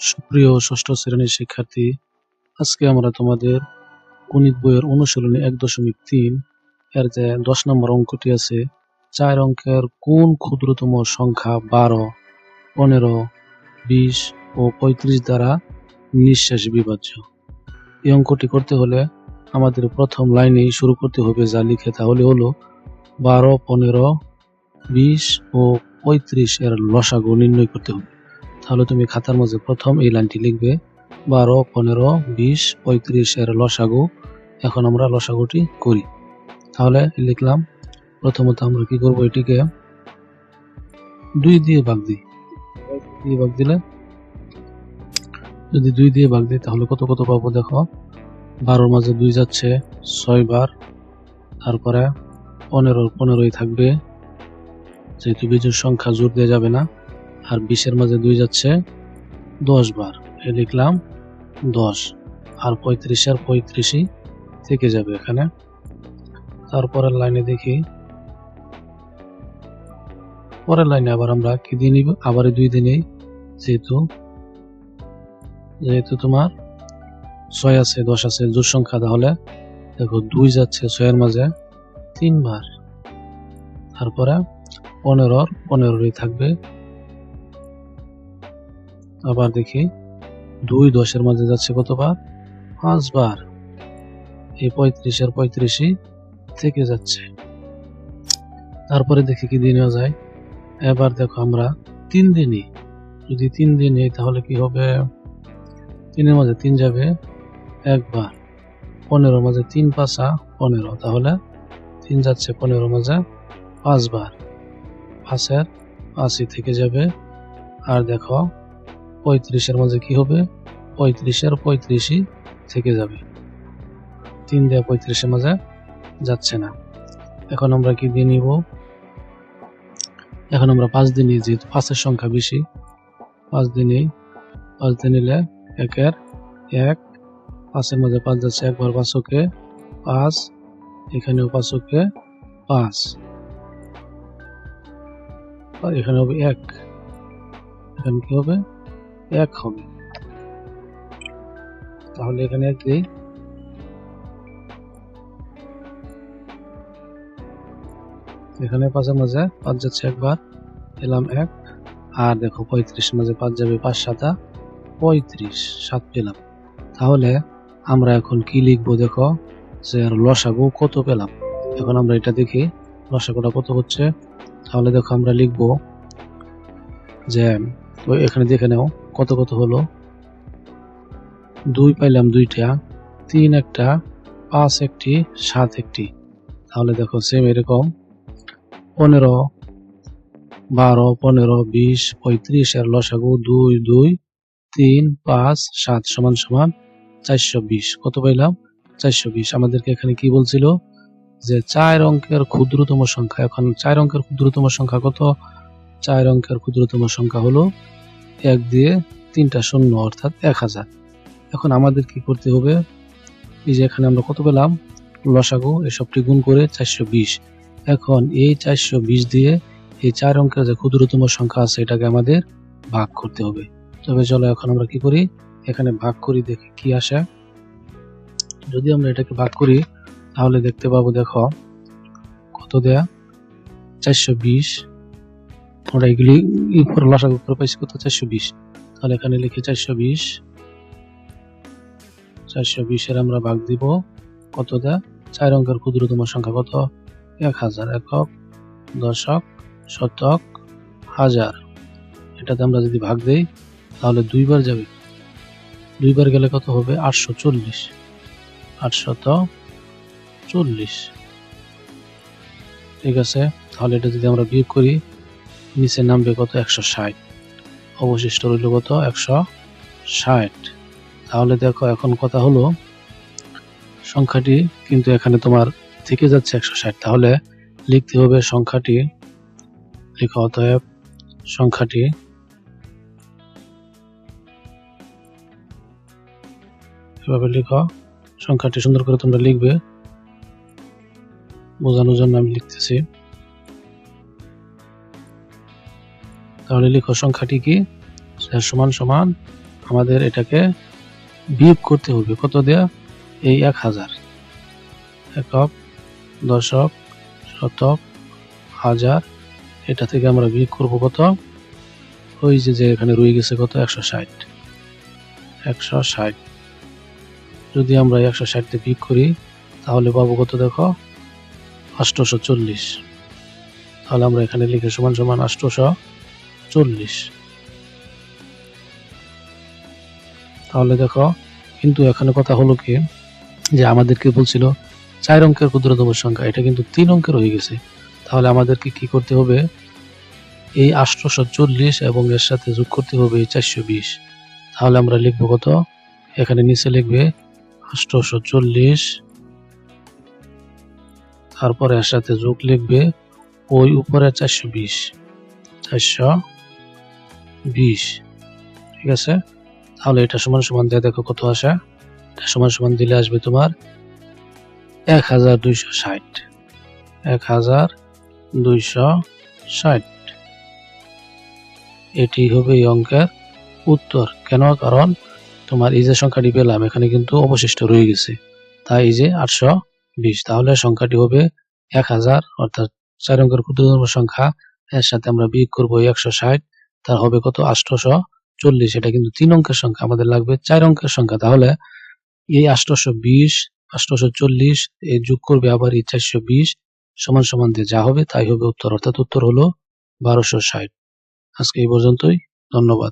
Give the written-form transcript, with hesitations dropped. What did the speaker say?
সুপ্রিয় ষষ্ঠ শ্রেণীর শিক্ষার্থী, আজকে আমরা তোমাদের গণিত বইয়ের অনুশীলনী 1.3 এর যে 10 নম্বর অঙ্কটি আছে, 4 অঙ্কের কোন ক্ষুদ্রতম সংখ্যা 12, 15, 20 ও 35 দ্বারা নিঃশেষ বিভাজ্য। এই অঙ্কটি করতে হলে আমাদের প্রথম লাইনেই শুরু করতে হবে, যা লিখে তাহলে হলো 12, 15, 20 ও 35 এর লসাগু নির্ণয় করতে হবে। তাহলে তুমি খাতার মধ্যে প্রথম এই লাইনটি লিখবে, 12, 15, 20, 35 এর লসাগু। এখন আমরা লসাগুটি করি। তাহলে লিখলাম, প্রথমত আমরা কি করব, এটিকে 2 দিয়ে ভাগ দিই। ভাগ দিলে যদি 2 দিয়ে ভাগ দিই তাহলে কত কত পাবো দেখো, 12 মাঝে 2 যাচ্ছে 6 বার, তারপরে 15 থাকবে, যেহেতু বিজোড় সংখ্যা জোড় দেওয়া যাবে না, আর 20 মাঝে 2 যাচ্ছে 10 বার, লিখলাম 10, আর 35 থেকে যাবে এখানে। তারপরের লাইনে দেখি, পরের লাইনে আবার আমরা কি দিয়ে নিব, আবার 2 দিয়ে নিই, যেহেতু তোমার 6 আছে 10 আছে জোড় সংখ্যা, তাহলে দেখো 2 যাচ্ছে 6 এর মাঝে 3 বার, তারপরে 15 থাকবে। আবার দেখি 2 10 এর মাঝে যাচ্ছে কতবার, 5 বার, এই 35 থেকে যাচ্ছে। তারপরে দেখি কি দিয়ে নেওয়া যায়। এবার দেখো আমরা 3 দিয়ে নিই, যদি 3 দিয়ে নিই তাহলে কি হবে, 3 এর মাঝে 3 যাবে একবার, 15 মাঝে 3 5 15, তাহলে 3 যাচ্ছে 15 মাঝে 5 বার, 5 এর 5 থেকে যাবে। আর দেখো 35 এর মাঝে কি হবে, 35 এর 35 থেকে যাবে, 3 দিয়ে 35 এর মাঝে যাচ্ছে না। এখন আমরা কি দিয়ে নিব, এখন আমরা 5 দিয়ে নিই, যেহেতু 5 এর সংখ্যা বেশি, 5 দিয়ে নিই। 5 দিয়ে নিলে 1 এর 1, 5 এর মাঝে 5 যাচ্ছে একবার, 5 ওকে 5, এখানেও 5 ওকে 5, আর এখানে হবে 1, এখানে কি হবে 1 হবে, তাহলে এখানে 1 দিই। এখানে 5 এর মাঝে 5 যাচ্ছে একবার, পেলাম 1, আর দেখো 35 মাঝে 5 যাবে 5 7 35, 7 পেলাম। তাহলে আমরা এখন কি লিখবো দেখো, যে আর লসাগু কত পেলাম। এখন আমরা এটা দেখি লসাগুটা কত হচ্ছে। তাহলে দেখো আমরা লিখবো যে, এখানে দেখে নাও কত কত হলো, 2 পাইলাম 2টা, 3 একটা, 5 একটি, 7 একটি। তাহলে দেখো সেম এরকম 15, 12, 15, 20, 35 এর লসাগু 2 2, 3, 5, 7 সমান সমান 420। কত পাইলাম, 420। আমাদেরকে এখানে কি বলছিল, যে 4 অঙ্কের ক্ষুদ্রতম সংখ্যা। এখন 4 অঙ্কের ক্ষুদ্রতম সংখ্যা কত, 4 অঙ্কের ক্ষুদ্রতম সংখ্যা হলো 1 দিয়ে 3টা শূন্য, অর্থাৎ 1000। এখন আমাদের কি করতে হবে, এই যে এখানে আমরা কত পেলাম লসাগু, এসবটি গুণ করে 420। এখন এই 420 দিয়ে এই 4 অঙ্কের যে ক্ষুদ্রতম সংখ্যা আছে এটাকে আমাদের ভাগ করতে হবে। তবে চলো এখন আমরা কি করি, এখানে ভাগ করি, দেখি কি আসে। যদি আমরা এটাকে ভাগ করি তাহলে দেখতে পাবো, দেখো কত দেয়া, 420, আমরা এগুলি লসাগু করে পাইছি কত, 420। তাহলে এখানে লিখি 420 এর আমরা ভাগ দিব কত দেয়া, 4 অঙ্কের ক্ষুদ্রতম সংখ্যা কত, 1000, একক, দশক, শতক, হাজার। এটাতে আমরা যদি ভাগ দেই তাহলে 2 বার যাবে, 2 বার গেলে কত হবে, 840, 840। ঠিক আছে, তাহলে এটা যদি আমরা বিয়োগ করি, নিচে নামবে কত, 160, অবশিষ্ট রইল কত, 160। তাহলে দেখো এখন কথা হলো, সংখ্যাটি কিন্তু এখানে তোমার থেকে যাচ্ছে 160, তাহলে লিখতে হবে সংখ্যাটি, লিখো অতএব সংখ্যাটি এভাবে লিখো, সংখ্যাটি সুন্দর করে তোমরা লিখবে, বোঝানোর জন্য আমি লিখতেছি। তাহলে লিখো সংখ্যাটি কি, সমান সমান আমাদের এটাকে বিয়োগ করতে হবে কত দেয়া, এই 1000 একক, দশক, শতক, হাজার, এটা থেকে আমরা বিয়োগ করব কত, ওই যে এখানে রয়ে গেছে কত 160। যদি আমরা 160 দিয়ে বিয়োগ করি তাহলে পাবো কত দেখো 840। তাহলে আমরা এখানে লিখে সমান সমান 840। তাহলে দেখো, কিন্তু এখানে কথা হলো কি, যে আমাদেরকে বলছিল 4 অঙ্কের ক্ষুদ্রতম সংখ্যা, এটা কিন্তু 3 অঙ্কের হয়ে গেছে। তাহলে আমাদেরকে কি করতে হবে, এই 840 এবং এর সাথে যোগ করতে হবে এই 420। তাহলে আমরা লিখবো কত, এখানে নিচে লিখবে 840, তারপরে এর সাথে যোগ লিখবে ওই উপরে 420, ঠিক আছে। তাহলে এটা সমান সমান দিয়ে দেখো কত আসে, এটা সমান সমান দিলে আসবে তোমার 1260। এটি হবে এই অঙ্কের উত্তর। কেন, কারণ তোমার এই যে সংখ্যাটি পেলাম এখানে কিন্তু অবশিষ্ট রয়ে গেছে, তাই এই যে 820। তাহলে সংখ্যাটি হবে 1000, অর্থাৎ 4 অঙ্কের ক্ষুদ্রতম সংখ্যা, এর সাথে আমরা বিয়োগ করবো 160, তার হবে কত 840। এটা কিন্তু 3 অঙ্কের সংখ্যা, আমাদের লাগবে 4 অঙ্কের সংখ্যা। তাহলে এই 820, 840 এই যোগ করবে আবার এই 420 সমান সমান দিয়ে যা হবে তাই হবে উত্তর, অর্থাৎ উত্তর হলো 1260। আজকে এই পর্যন্তই, ধন্যবাদ।